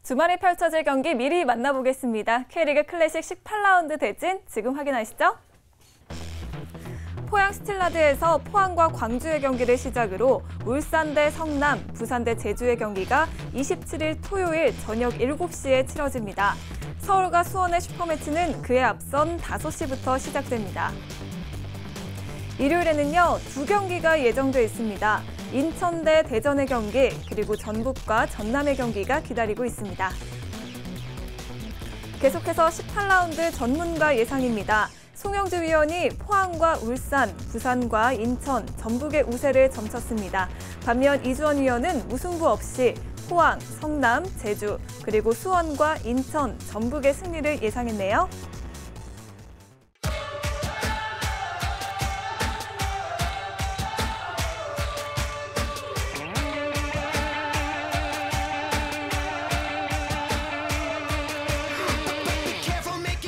주말에 펼쳐질 경기 미리 만나보겠습니다. K리그 클래식 18라운드 대진 지금 확인하시죠. 포항 스틸라드에서 포항과 광주의 경기를 시작으로 울산 대 성남, 부산 대 제주의 경기가 27일 토요일 저녁 7시에 치러집니다. 서울과 수원의 슈퍼매치는 그에 앞선 5시부터 시작됩니다. 일요일에는요, 두 경기가 예정돼 있습니다. 인천 대 대전의 경기, 그리고 전북과 전남의 경기가 기다리고 있습니다. 계속해서 18라운드 전문가 예상입니다. 송영주 위원이 포항과 울산, 부산과 인천, 전북의 우세를 점쳤습니다. 반면 이주원 위원은 무승부 없이 포항, 성남, 제주, 그리고 수원과 인천, 전북의 승리를 예상했네요.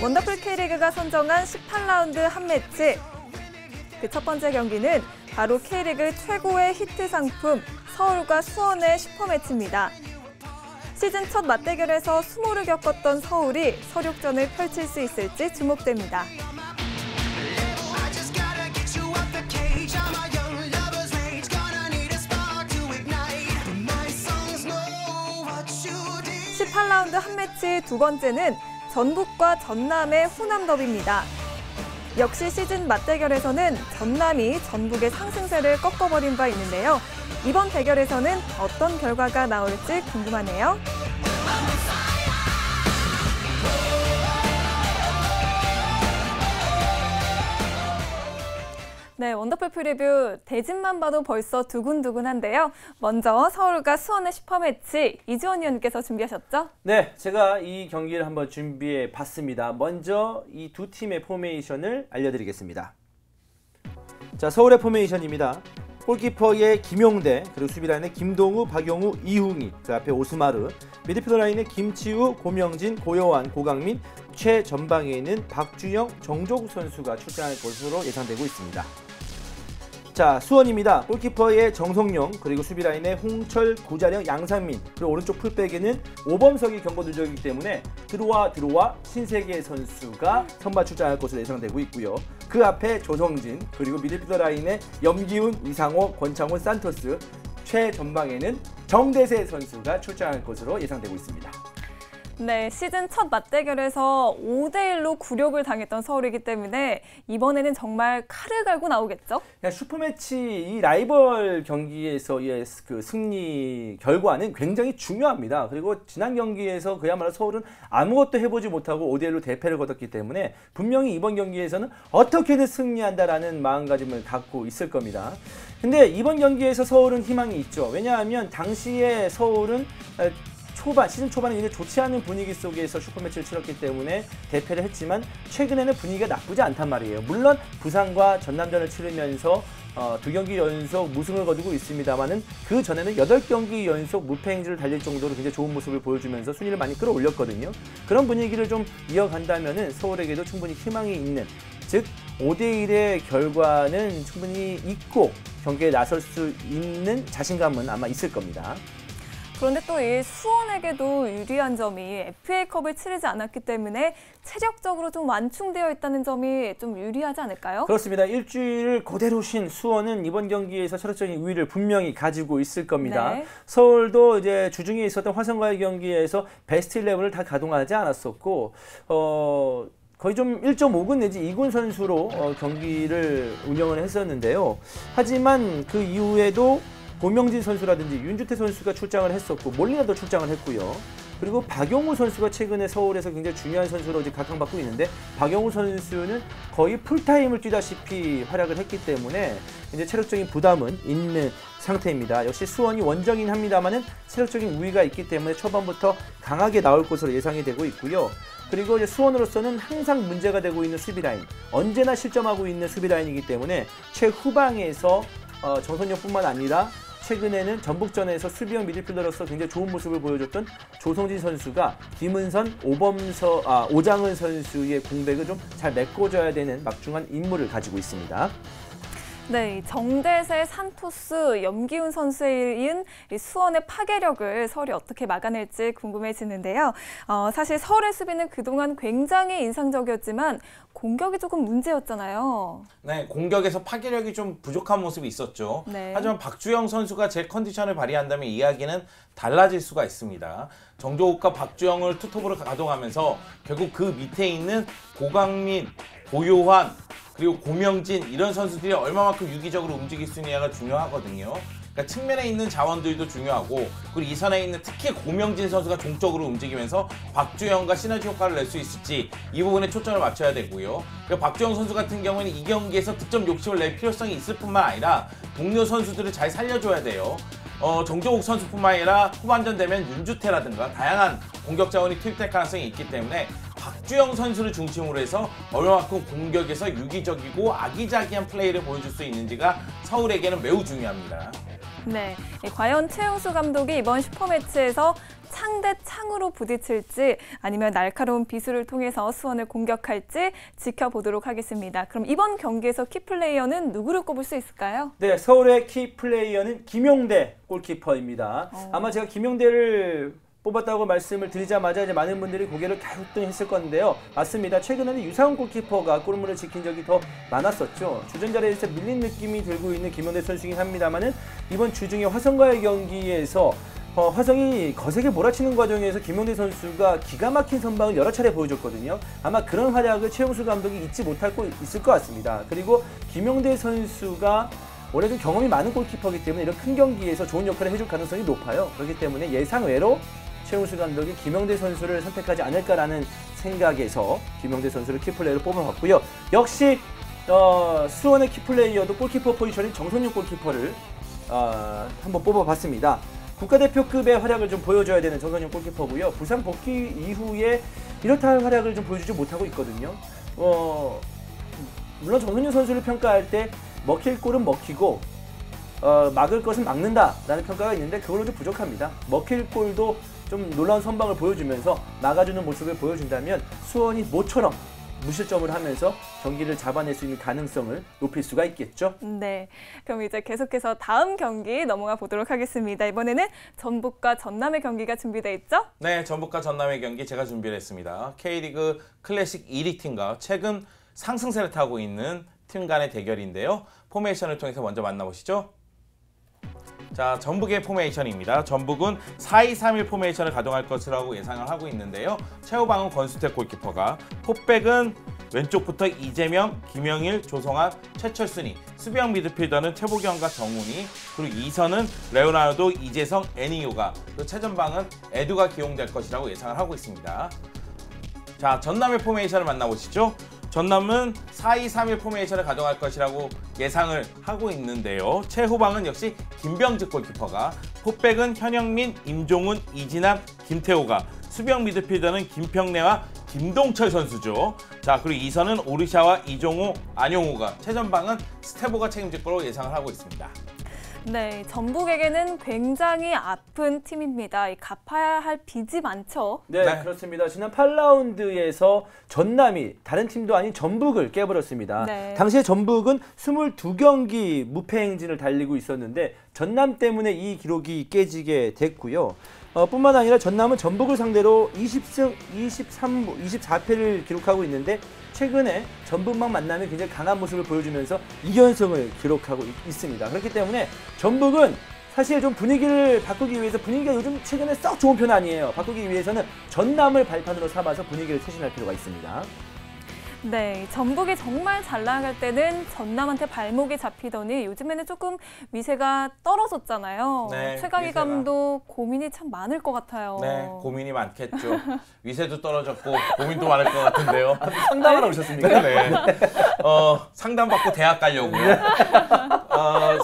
원더풀 K리그가 선정한 18라운드 한 매치. 그 첫 번째 경기는 바로 K리그 최고의 히트 상품 서울과 수원의 슈퍼매치입니다. 시즌 첫 맞대결에서 수모를 겪었던 서울이 서륙전을 펼칠 수 있을지 주목됩니다. (18라운드) 한 매치 두 번째는 전북과 전남의 호남 더비입니다. 역시 시즌 맞대결에서는 전남이 전북의 상승세를 꺾어버린 바 있는데요. 이번 대결에서는 어떤 결과가 나올지 궁금하네요. 네, 원더풀 프리뷰 대진만 봐도 벌써 두근두근한데요. 먼저 서울과 수원의 슈퍼매치 이주원 위원님께서 준비하셨죠? 네, 제가 이 경기를 한번 준비해 봤습니다. 먼저 이 두 팀의 포메이션을 알려드리겠습니다. 자, 서울의 포메이션입니다. 골키퍼의 김용대, 그리고 수비라인의 김동우, 박용우, 이웅희, 그 앞에 오스마르, 미드필더 라인의 김치우, 고명진, 고요한, 고강민, 최전방에 있는 박주영, 정조국 선수가 출전할 것으로 예상되고 있습니다. 자, 수원입니다. 골키퍼의 정성용, 그리고 수비라인의 홍철, 고자령, 양상민, 그리고 오른쪽 풀백에는 오범석이 경고 누적이기 때문에 들어와 신세계 선수가 선발 출전할 것으로 예상되고 있고요. 그 앞에 조성진, 그리고 미드필더 라인의 염기훈, 이상호, 권창훈, 산토스, 최전방에는 정대세 선수가 출전할 것으로 예상되고 있습니다. 네, 시즌 첫 맞대결에서 5대1로 굴욕을 당했던 서울이기 때문에 이번에는 정말 칼을 갈고 나오겠죠? 슈퍼매치 이 라이벌 경기에서의 그 승리 결과는 굉장히 중요합니다. 그리고 지난 경기에서 그야말로 서울은 아무것도 해보지 못하고 5대1로 대패를 거뒀기 때문에 분명히 이번 경기에서는 어떻게든 승리한다라는 마음가짐을 갖고 있을 겁니다. 근데 이번 경기에서 서울은 희망이 있죠. 왜냐하면 당시에 서울은 시즌 초반에 이제 좋지 않은 분위기 속에서 슈퍼매치를 치렀기 때문에 대패를 했지만 최근에는 분위기가 나쁘지 않단 말이에요. 물론 부산과 전남전을 치르면서 두 경기 연속 무승을 거두고 있습니다만은 그 전에는 8경기 연속 무패 행진을 달릴 정도로 굉장히 좋은 모습을 보여주면서 순위를 많이 끌어올렸거든요. 그런 분위기를 좀 이어간다면은 서울에게도 충분히 희망이 있는, 즉 5대1의 결과는 충분히 있고 경기에 나설 수 있는 자신감은 아마 있을 겁니다. 그런데 또 이 수원에게도 유리한 점이 FA컵을 치르지 않았기 때문에 체력적으로 좀 완충되어 있다는 점이 좀 유리하지 않을까요? 그렇습니다. 일주일을 그대로 쉰 수원은 이번 경기에서 체력적인 우위를 분명히 가지고 있을 겁니다. 네. 서울도 이제 주중에 있었던 화성과의 경기에서 베스트 11을 다 가동하지 않았었고 거의 좀 1.5군 내지 2군 선수로 경기를 운영을 했었는데요. 하지만 그 이후에도 고명진 선수라든지 윤주태 선수가 출장을 했었고 몰리나도 출장을 했고요. 그리고 박용우 선수가 최근에 서울에서 굉장히 중요한 선수로 이제 각광받고 있는데 박용우 선수는 거의 풀타임을 뛰다시피 활약을 했기 때문에 이제 체력적인 부담은 있는 상태입니다. 역시 수원이 원정이긴 합니다만은 체력적인 우위가 있기 때문에 초반부터 강하게 나올 것으로 예상이 되고 있고요. 그리고 이제 수원으로서는 항상 문제가 되고 있는 수비라인, 언제나 실점하고 있는 수비라인이기 때문에 최후방에서 정선영뿐만 아니라 최근에는 전북전에서 수비형 미드필더로서 굉장히 좋은 모습을 보여줬던 조성진 선수가 김은선, 오장은 선수의 공백을 좀 잘 메꿔줘야 되는 막중한 임무를 가지고 있습니다. 네, 정대세, 산토스, 염기훈 선수에 이은 이 수원의 파괴력을 서울이 어떻게 막아낼지 궁금해지는데요. 사실 서울의 수비는 그동안 굉장히 인상적이었지만 공격이 조금 문제였잖아요. 네, 공격에서 파괴력이 좀 부족한 모습이 있었죠. 네. 하지만 박주영 선수가 제 컨디션을 발휘한다면 이야기는 달라질 수가 있습니다. 정조욱과 박주영을 투톱으로 가동하면서 결국 그 밑에 있는 고강민, 고요환, 그리고 고명진 이런 선수들이 얼마만큼 유기적으로 움직일 수 있느냐가 중요하거든요. 그러니까 측면에 있는 자원들도 중요하고 그리고 이 선에 있는 특히 고명진 선수가 종적으로 움직이면서 박주영과 시너지 효과를 낼 수 있을지 이 부분에 초점을 맞춰야 되고요. 그러니까 박주영 선수 같은 경우에는 이 경기에서 득점 욕심을 낼 필요성이 있을 뿐만 아니라 동료 선수들을 잘 살려줘야 돼요. 정조욱 선수뿐만 아니라 후반전 되면 윤주태라든가 다양한 공격 자원이 투입될 가능성이 있기 때문에 박주영 선수를 중심으로 해서 얼마만큼 공격에서 유기적이고 아기자기한 플레이를 보여줄 수 있는지가 서울에게는 매우 중요합니다. 네, 과연 최용수 감독이 이번 슈퍼매치에서 창 대 창으로 부딪힐지 아니면 날카로운 비수를 통해서 수원을 공격할지 지켜보도록 하겠습니다. 그럼 이번 경기에서 키플레이어는 누구를 꼽을 수 있을까요? 네, 서울의 키플레이어는 김용대 골키퍼입니다. 아마 제가 김용대를 뽑았다고 말씀을 드리자마자 이제 많은 분들이 고개를 갸우뚱했을 건데요. 맞습니다. 최근에는 유상훈 골키퍼가 골문을 지킨 적이 더 많았었죠. 주전 자리에서 밀린 느낌이 들고 있는 김용대 선수이긴 합니다만은 이번 주중에 화성과의 경기에서 화성이 거세게 몰아치는 과정에서 김용대 선수가 기가 막힌 선방을 여러 차례 보여줬거든요. 아마 그런 활약을 최용수 감독이 잊지 못할 있을 것 같습니다. 그리고 김용대 선수가 원래 좀 경험이 많은 골키퍼이기 때문에 이런 큰 경기에서 좋은 역할을 해줄 가능성이 높아요. 그렇기 때문에 예상외로 최용수 감독이 김용대 선수를 선택하지 않을까라는 생각에서 김용대 선수를 키플레이어로 뽑아봤고요. 역시 수원의 키플레이어도 골키퍼 포지션인 정선육 골키퍼를 한번 뽑아봤습니다. 국가대표급의 활약을 좀 보여줘야 되는 정선육 골키퍼고요. 부상 복귀 이후에 이렇다 할 활약을 좀 보여주지 못하고 있거든요. 물론 정선육 선수를 평가할 때 먹힐 골은 먹히고 막을 것은 막는다라는 평가가 있는데 그걸로 좀 부족합니다. 먹힐 골도 좀 놀라운 선방을 보여주면서 막아주는 모습을 보여준다면 수원이 모처럼 무실점을 하면서 경기를 잡아낼 수 있는 가능성을 높일 수가 있겠죠. 네, 그럼 이제 계속해서 다음 경기 넘어가 보도록 하겠습니다. 이번에는 전북과 전남의 경기가 준비되어 있죠? 네, 전북과 전남의 경기 제가 준비를 했습니다. K리그 클래식 1위 팀과 최근 상승세를 타고 있는 팀 간의 대결인데요. 포메이션을 통해서 먼저 만나보시죠. 자, 전북의 포메이션입니다. 전북은 4-2-3-1 포메이션을 가동할 것이라고 예상을 하고 있는데요. 최후방은 권수택 골키퍼가, 포백은 왼쪽부터 이재명, 김영일, 조성환, 최철순이, 수비형 미드필더는 최보경과 정훈이, 그리고 2선은 레오나르도, 이재성, 애니요가, 그리고 최전방은 에두가 기용될 것이라고 예상을 하고 있습니다. 자, 전남의 포메이션을 만나보시죠. 전남은 4-2-3-1 포메이션을 가동할 것이라고 예상을 하고 있는데요. 최후방은 역시 김병직 골키퍼가, 포백은 현영민, 임종훈, 이진환, 김태호가, 수비형 미드필더는 김평래와 김동철 선수죠. 자, 그리고 2선은 오르샤와 이종호, 안용호가, 최전방은 스테보가 책임질 거로 예상을 하고 있습니다. 네, 전북에게는 굉장히 아픈 팀입니다. 갚아야 할 빚이 많죠. 네, 네. 그렇습니다. 지난 8라운드에서 전남이 다른 팀도 아닌 전북을 깨버렸습니다. 네. 당시에 전북은 22경기 무패 행진을 달리고 있었는데 전남 때문에 이 기록이 깨지게 됐고요. 뿐만 아니라 전남은 전북을 상대로 20승 23무 24패를 기록하고 있는데 최근에 전북만 만나면 굉장히 강한 모습을 보여주면서 2연승을 기록하고 있습니다. 그렇기 때문에 전북은 사실 좀 분위기를 바꾸기 위해서, 분위기가 요즘 최근에 썩 좋은 편 아니에요. 바꾸기 위해서는 전남을 발판으로 삼아서 분위기를쇄신할 필요가 있습니다. 네, 전북이 정말 잘 나갈 때는 전남한테 발목이 잡히더니 요즘에는 조금 위세가 떨어졌잖아요. 네, 최강희 위세가. 감독 고민이 참 많을 것 같아요. 네, 고민이 많겠죠. 위세도 떨어졌고 고민도 많을 것 같은데요. 상담하러 오셨습니까? 네. 상담받고 대학 가려고요.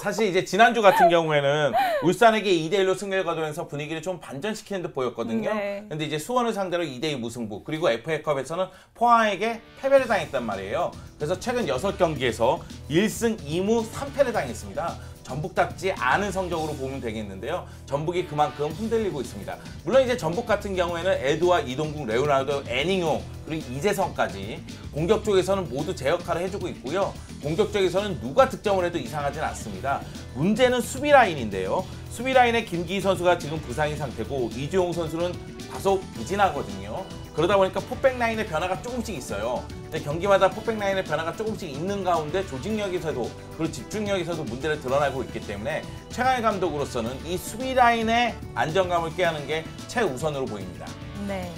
사실 이제 지난주 같은 경우에는 울산에게 2대1로 승리를 거두면서 분위기를 좀 반전시키는 듯 보였거든요. 네. 근데 이제 수원을 상대로 2대2 무승부, 그리고 FA컵에서는 포항에게 패배를 당했단 말이에요. 그래서 최근 6경기에서 1승 2무 3패를 당했습니다. 전북답지 않은 성적으로 보면 되겠는데요. 전북이 그만큼 흔들리고 있습니다. 물론 이제 전북 같은 경우에는 에드와 이동국, 레오나르도, 애닝요, 그리고 이재성까지 공격 쪽에서는 모두 제 역할을 해주고 있고요. 공격적에서는 누가 득점을 해도 이상하진 않습니다. 문제는 수비 라인인데요. 수비 라인에 김기희 선수가 지금 부상인 상태고 이주용 선수는 다소 부진하거든요. 그러다 보니까 포백 라인의 변화가 조금씩 있어요. 근데 경기마다 포백 라인의 변화가 조금씩 있는 가운데 조직력에서도 그리고 집중력에서도 문제를 드러나고 있기 때문에 최강희 감독으로서는 이 수비 라인의 안정감을 꾀하는 게 최우선으로 보입니다. 네.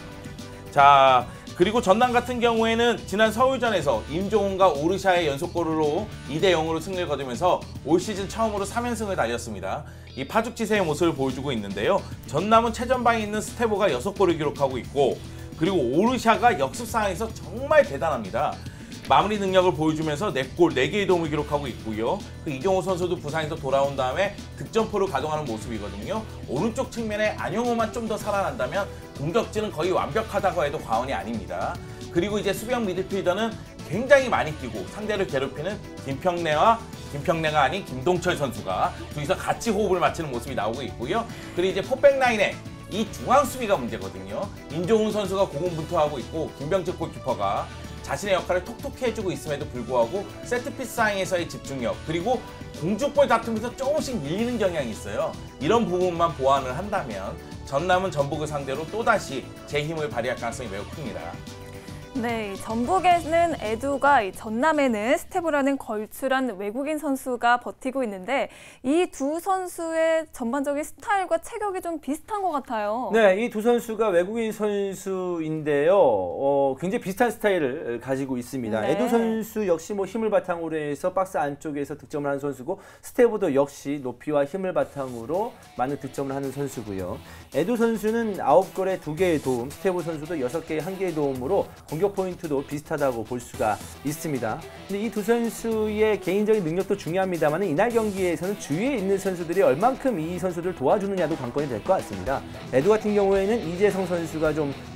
자, 그리고 전남 같은 경우에는 지난 서울전에서 임종훈과 오르샤의 연속골로 2대0으로 승리를 거두면서 올 시즌 처음으로 3연승을 달렸습니다. 이 파죽지세의 모습을 보여주고 있는데요. 전남은 최전방에 있는 스테보가 6골을 기록하고 있고 그리고 오르샤가 역습 상황에서 정말 대단합니다. 마무리 능력을 보여주면서 4골, 4개의 도움을 기록하고 있고요. 그 이종호 선수도 부상에서 돌아온 다음에 득점포를 가동하는 모습이거든요. 오른쪽 측면에 안영호만 좀 더 살아난다면 공격진은 거의 완벽하다고 해도 과언이 아닙니다. 그리고 이제 수비형 미드필더는 굉장히 많이 뛰고 상대를 괴롭히는 김평래가 아닌 김동철 선수가 둘이서 같이 호흡을 맞추는 모습이 나오고 있고요. 그리고 이제 포백 라인에 이 중앙 수비가 문제거든요. 임종훈 선수가 고군분투하고 있고 김병철 골키퍼가 자신의 역할을 톡톡히 해주고 있음에도 불구하고 세트피스 상황에서의 집중력 그리고 공중볼 다툼에서 조금씩 밀리는 경향이 있어요. 이런 부분만 보완을 한다면 전남은 전북을 상대로 또다시 제 힘을 발휘할 가능성이 매우 큽니다. 네, 전북에는 에두가 전남에는 스테보라는 걸출한 외국인 선수가 버티고 있는데 이 두 선수의 전반적인 스타일과 체격이 좀 비슷한 것 같아요. 네, 이 두 선수가 외국인 선수인데요. 굉장히 비슷한 스타일을 가지고 있습니다. 네. 에두 선수 역시 뭐 힘을 바탕으로 해서 박스 안쪽에서 득점을 하는 선수고 스테보도 역시 높이와 힘을 바탕으로 많은 득점을 하는 선수고요. 에두 선수는 9골에 2개의 도움, 스테보 선수도 6개의 1개의 도움으로 공격 포인트도 비슷하다고 볼 수가 있습니다. 근데 이 두 선수의 개인적인 능력도 중요합니다만 이날 경기에서는 주위에 있는 선수들이 얼만큼 이 선수들을 도와주느냐도 관건이 될 것 같습니다. 에두 같은 경우에는 이재성 선수가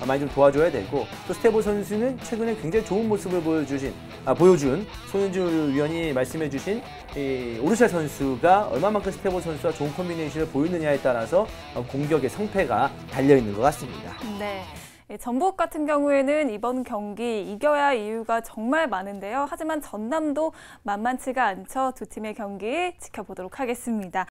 많이 좀 도와줘야 되고 또 스테보 선수는 최근에 굉장히 좋은 모습을 보여준 손은주 위원이 말씀해주신 오르샤 선수가 얼마만큼 스테보 선수와 좋은 콤비네이션을 보이느냐에 따라서 공격의 성패가 달려있는 것 같습니다. 네. 전북 같은 경우에는 이번 경기 이겨야 할 이유가 정말 많은데요. 하지만 전남도 만만치가 않죠. 두 팀의 경기 지켜보도록 하겠습니다.